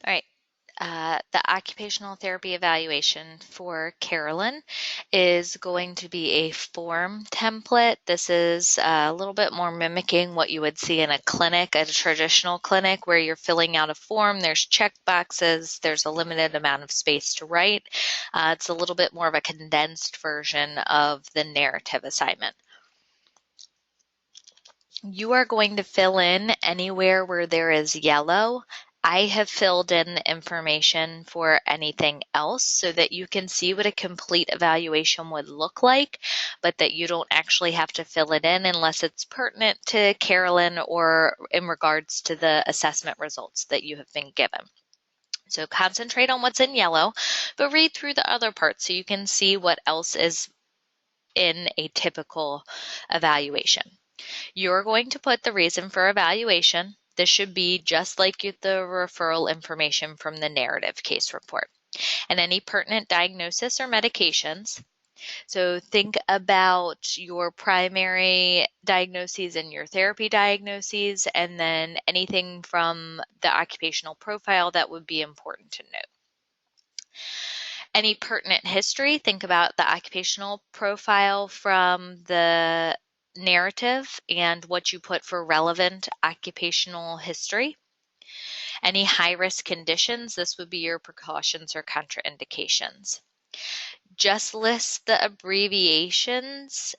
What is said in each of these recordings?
All right. The occupational therapy evaluation for Carolyn is going to be a form template. This is a little bit more mimicking what you would see in a clinic, a traditional clinic, where you're filling out a form. There's check boxes. There's a limited amount of space to write. It's a little bit more of a condensed version of the narrative assignment. You are going to fill in anywhere where there is yellow. I have filled in the information for anything else so that you can see what a complete evaluation would look like, but that you don't actually have to fill it in unless it's pertinent to Carolyn or in regards to the assessment results that you have been given. So concentrate on what's in yellow, but read through the other parts so you can see what else is in a typical evaluation. You're going to put the reason for evaluation. This should be just like the referral information from the narrative case report. And any pertinent diagnosis or medications. So think about your primary diagnoses and your therapy diagnoses, and then anything from the occupational profile that would be important to note. Any pertinent history, think about the occupational profile from the narrative and what you put for relevant occupational history. Any high-risk conditions, this would be your precautions or contraindications. Just list the abbreviations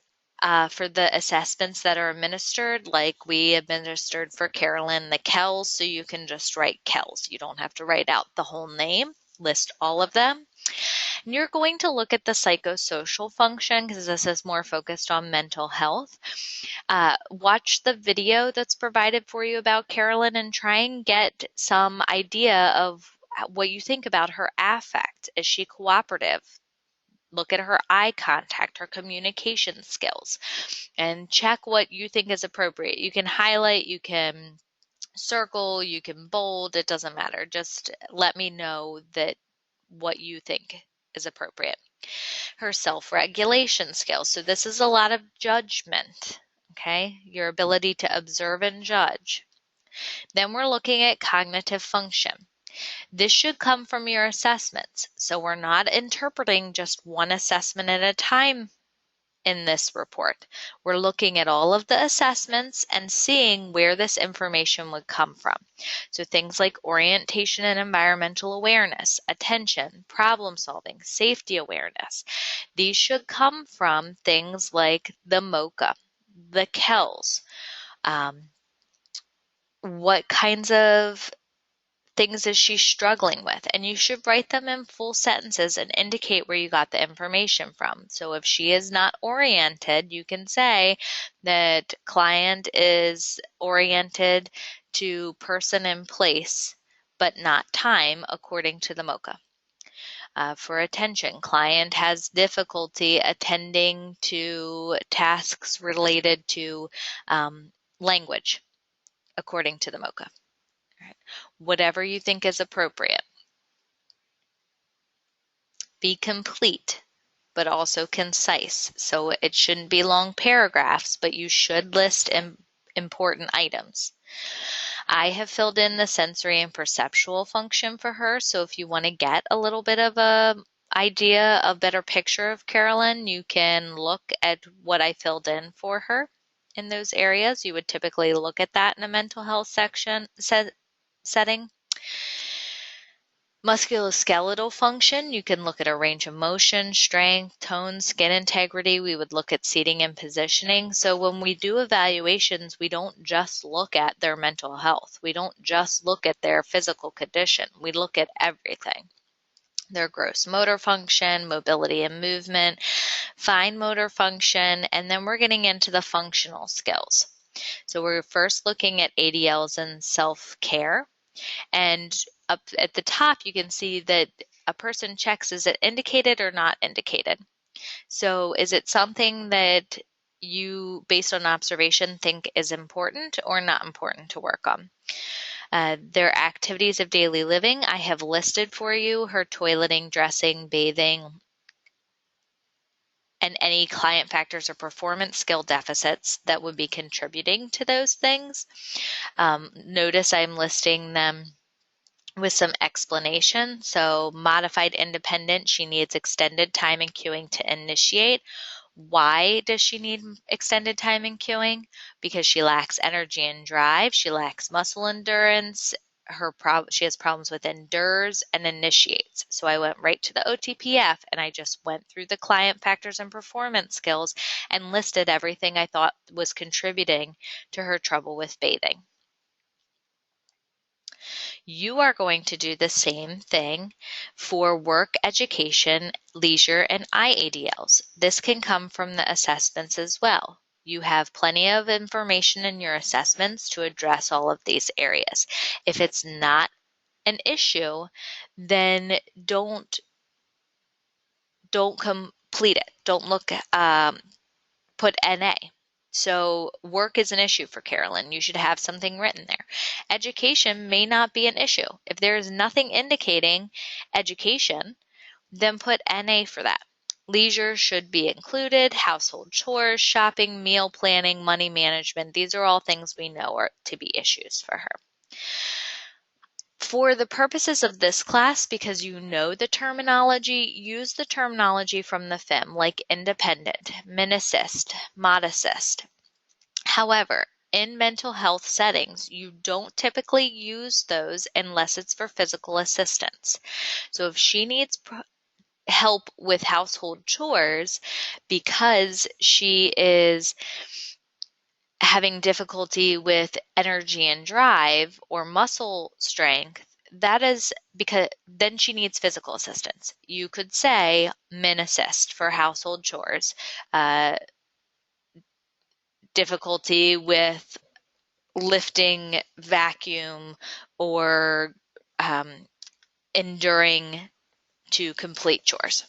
for the assessments that are administered, like we administered for Carolyn the CELS, so you can just write CELS. You don't have to write out the whole name, list all of them. And you're going to look at the psychosocial function because this is more focused on mental health. Watch the video that's provided for you about Carolyn and try and get some idea of what you think about her affect. Is she cooperative? Look at her eye contact, her communication skills, and check what you think is appropriate. You can highlight, you can circle, you can bold, it doesn't matter. Just let me know that what you think is appropriate. Her self-regulation skills. So this is a lot of judgment, okay? Your ability to observe and judge. Then we're looking at cognitive function. This should come from your assessments. So we're not interpreting just one assessment at a time in this report. We're looking at all of the assessments and seeing where this information would come from. So things like orientation and environmental awareness, attention, problem solving, safety awareness. These should come from things like the MOCA, the CELS. What kinds of things is she struggling with? And you should write them in full sentences and indicate where you got the information from. So if she is not oriented, you can say that client is oriented to person and place, but not time, according to the MOCA. For attention, client has difficulty attending to tasks related to language, according to the MOCA. Right. Whatever you think is appropriate. Be complete, but also concise. So it shouldn't be long paragraphs, but you should list important items. I have filled in the sensory and perceptual function for her. So if you want to get a little bit of a idea, a better picture of Carolyn, you can look at what I filled in for her in those areas. You would typically look at that in a mental health setting. Musculoskeletal function, you can look at a range of motion, strength, tone, skin integrity. We would look at seating and positioning. So when we do evaluations, we don't just look at their mental health. We don't just look at their physical condition. We look at everything. Their gross motor function, mobility and movement, fine motor function, and then we're getting into the functional skills. So we're first looking at ADLs and self-care. And up at the top, you can see that a person checks, is it indicated or not indicated? So is it something that you, based on observation, think is important or not important to work on? Their activities of daily living, I have listed for you her toileting, dressing, bathing, and any client factors or performance skill deficits that would be contributing to those things. Notice I'm listing them with some explanation. So modified independent, she needs extended time in queuing to initiate. Why does she need extended time in queuing? Because she lacks energy and drive. She lacks muscle endurance. She has problems with endures and initiates. So I went right to the OTPF and I just went through the client factors and performance skills and listed everything I thought was contributing to her trouble with bathing. You are going to do the same thing for work, education, leisure, and IADLs. This can come from the assessments as well. You have plenty of information in your assessments to address all of these areas. If it's not an issue, then don't complete it. Don't put NA. So work is an issue for Carolyn. You should have something written there. Education may not be an issue. If there is nothing indicating education, then put NA for that. Leisure should be included, household chores, shopping, meal planning, money management. These are all things we know are to be issues for her. For the purposes of this class, because you know the terminology, use the terminology from the FIM, like independent, min assist, mod assist. However, in mental health settings, you don't typically use those unless it's for physical assistance. So if she needs help with household chores because she is having difficulty with energy and drive or muscle strength, that is because then she needs physical assistance. You could say min assist for household chores, difficulty with lifting vacuum or enduring to complete chores.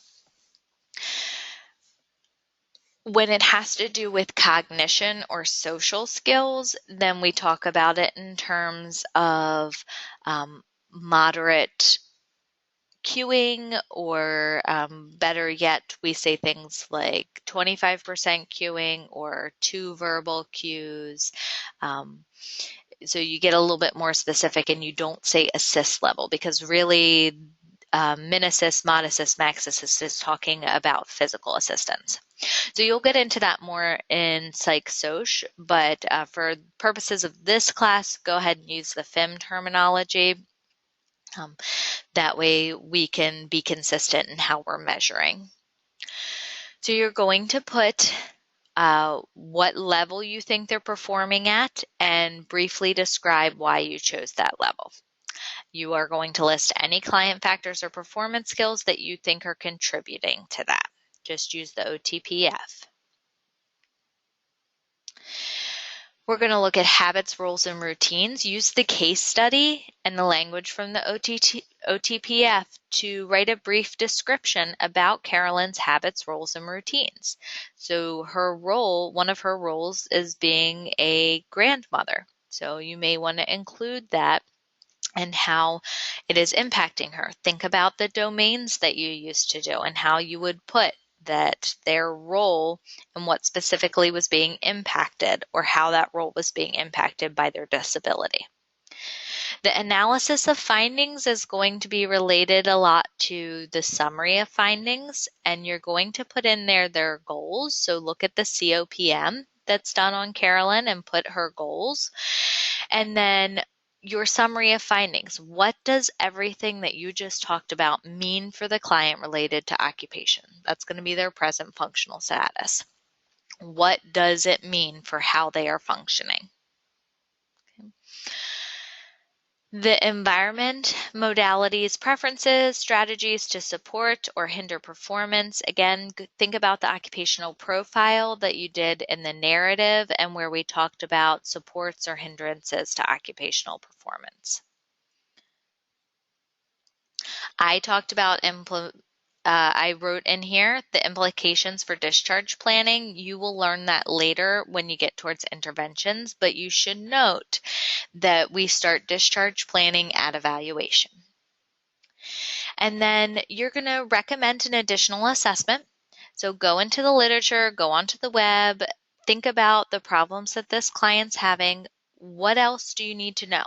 When it has to do with cognition or social skills, then we talk about it in terms of moderate queuing, or better yet, we say things like 25% queuing or 2 verbal cues. So you get a little bit more specific and you don't say assist level, because really min assist, mod assist, max assist is talking about physical assistance. So you'll get into that more in Psych Soc, but for purposes of this class, go ahead and use the FIM terminology. That way we can be consistent in how we're measuring. So you're going to put what level you think they're performing at and briefly describe why you chose that level. You are going to list any client factors or performance skills that you think are contributing to that. Just use the OTPF. We're going to look at habits, rules, and routines. Use the case study and the language from the OTPF to write a brief description about Carolyn's habits, rules, and routines. So one of her roles is being a grandmother. So you may want to include that and how it is impacting her. Think about the domains that you used to do and how you would put that their role and what specifically was being impacted, or how that role was being impacted by their disability. The analysis of findings is going to be related a lot to the summary of findings, and you're going to put in there their goals. So look at the COPM that's done on Carolyn and put her goals. And then your summary of findings. What does everything that you just talked about mean for the client related to occupation? That's going to be their present functional status. What does it mean for how they are functioning? Okay. The environment, modalities, preferences, strategies to support or hinder performance. Again, think about the occupational profile that you did in the narrative and where we talked about supports or hindrances to occupational performance. I talked about I wrote in here the implications for discharge planning. You will learn that later when you get towards interventions, but you should note that we start discharge planning at evaluation. And then you're going to recommend an additional assessment. So go into the literature, go onto the web, think about the problems that this client's having. What else do you need to know?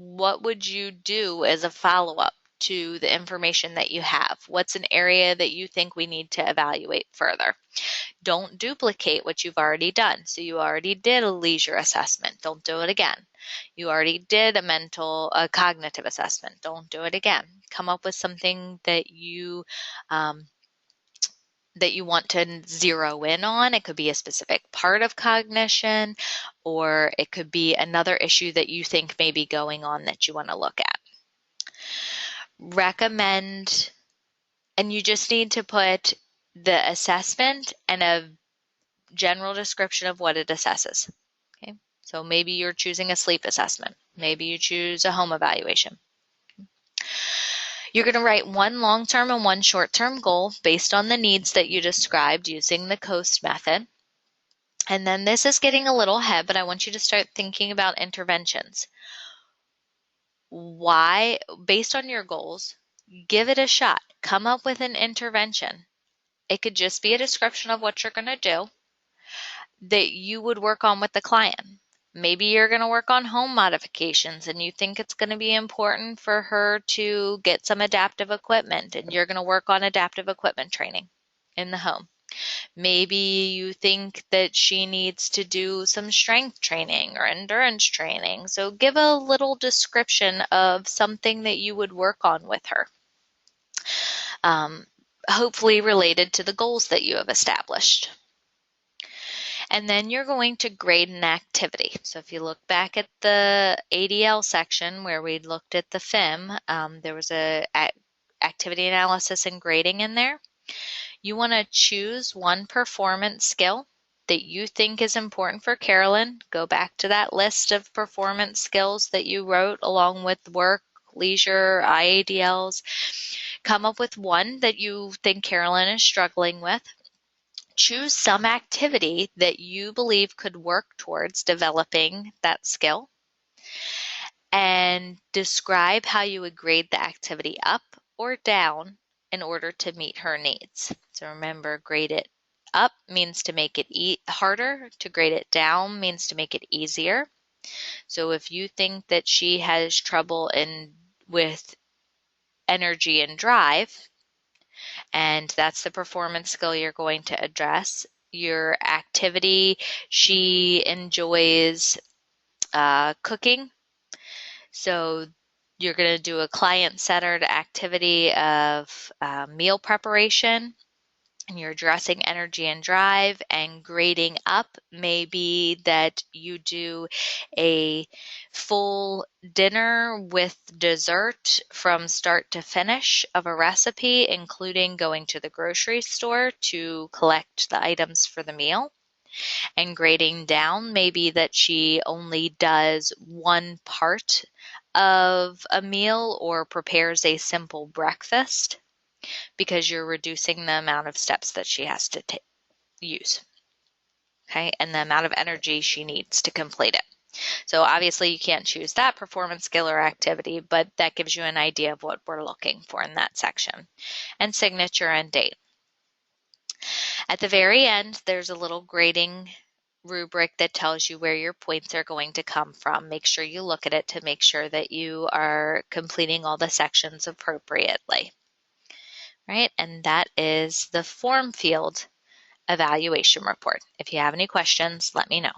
what would you do as a follow-up to the information that you have? What's an area that you think we need to evaluate further? Don't duplicate what you've already done. So you already did a leisure assessment. Don't do it again. You already did a cognitive assessment. Don't do it again. Come up with something um, that you want to zero in on. It could be a specific part of cognition, or it could be another issue that you think may be going on that you want to look at. Recommend, and you just need to put the assessment and a general description of what it assesses. Okay, so maybe you're choosing a sleep assessment. Maybe you choose a home evaluation. You're going to write one long-term and one short-term goal based on the needs that you described using the COAST method. And then this is getting a little ahead, but I want you to start thinking about interventions. Why, based on your goals, give it a shot. Come up with an intervention. It could just be a description of what you're going to do that you would work on with the client. Maybe you're going to work on home modifications and you think it's going to be important for her to get some adaptive equipment, and you're going to work on adaptive equipment training in the home. Maybe you think that she needs to do some strength training or endurance training. So give a little description of something that you would work on with her. Hopefully related to the goals that you have established. And then you're going to grade an activity. So if you look back at the ADL section where we looked at the FIM, there was a activity analysis and grading in there. You want to choose one performance skill that you think is important for Carolyn. Go back to that list of performance skills that you wrote along with work, leisure, IADLs. Come up with one that you think Carolyn is struggling with. Choose some activity that you believe could work towards developing that skill, and describe how you would grade the activity up or down in order to meet her needs. So remember, grade it up means to make it harder. To grade it down means to make it easier. So if you think that she has trouble with energy and drive, and that's the performance skill you're going to address. Your activity, she enjoys cooking. So you're going to do a client-centered activity of meal preparation, and you're addressing energy and drive. And grading up may be that you do a full dinner with dessert from start to finish of a recipe, including going to the grocery store to collect the items for the meal. And grading down may be that she only does one part of a meal or prepares a simple breakfast, because you're reducing the amount of steps that she has to use, okay, and the amount of energy she needs to complete it. So obviously you can't choose that performance skill or activity, but that gives you an idea of what we're looking for in that section. And signature and date. At the very end, there's a little grading rubric that tells you where your points are going to come from. Make sure you look at it to make sure that you are completing all the sections appropriately. Right? And that is the form field evaluation report. If you have any questions, let me know.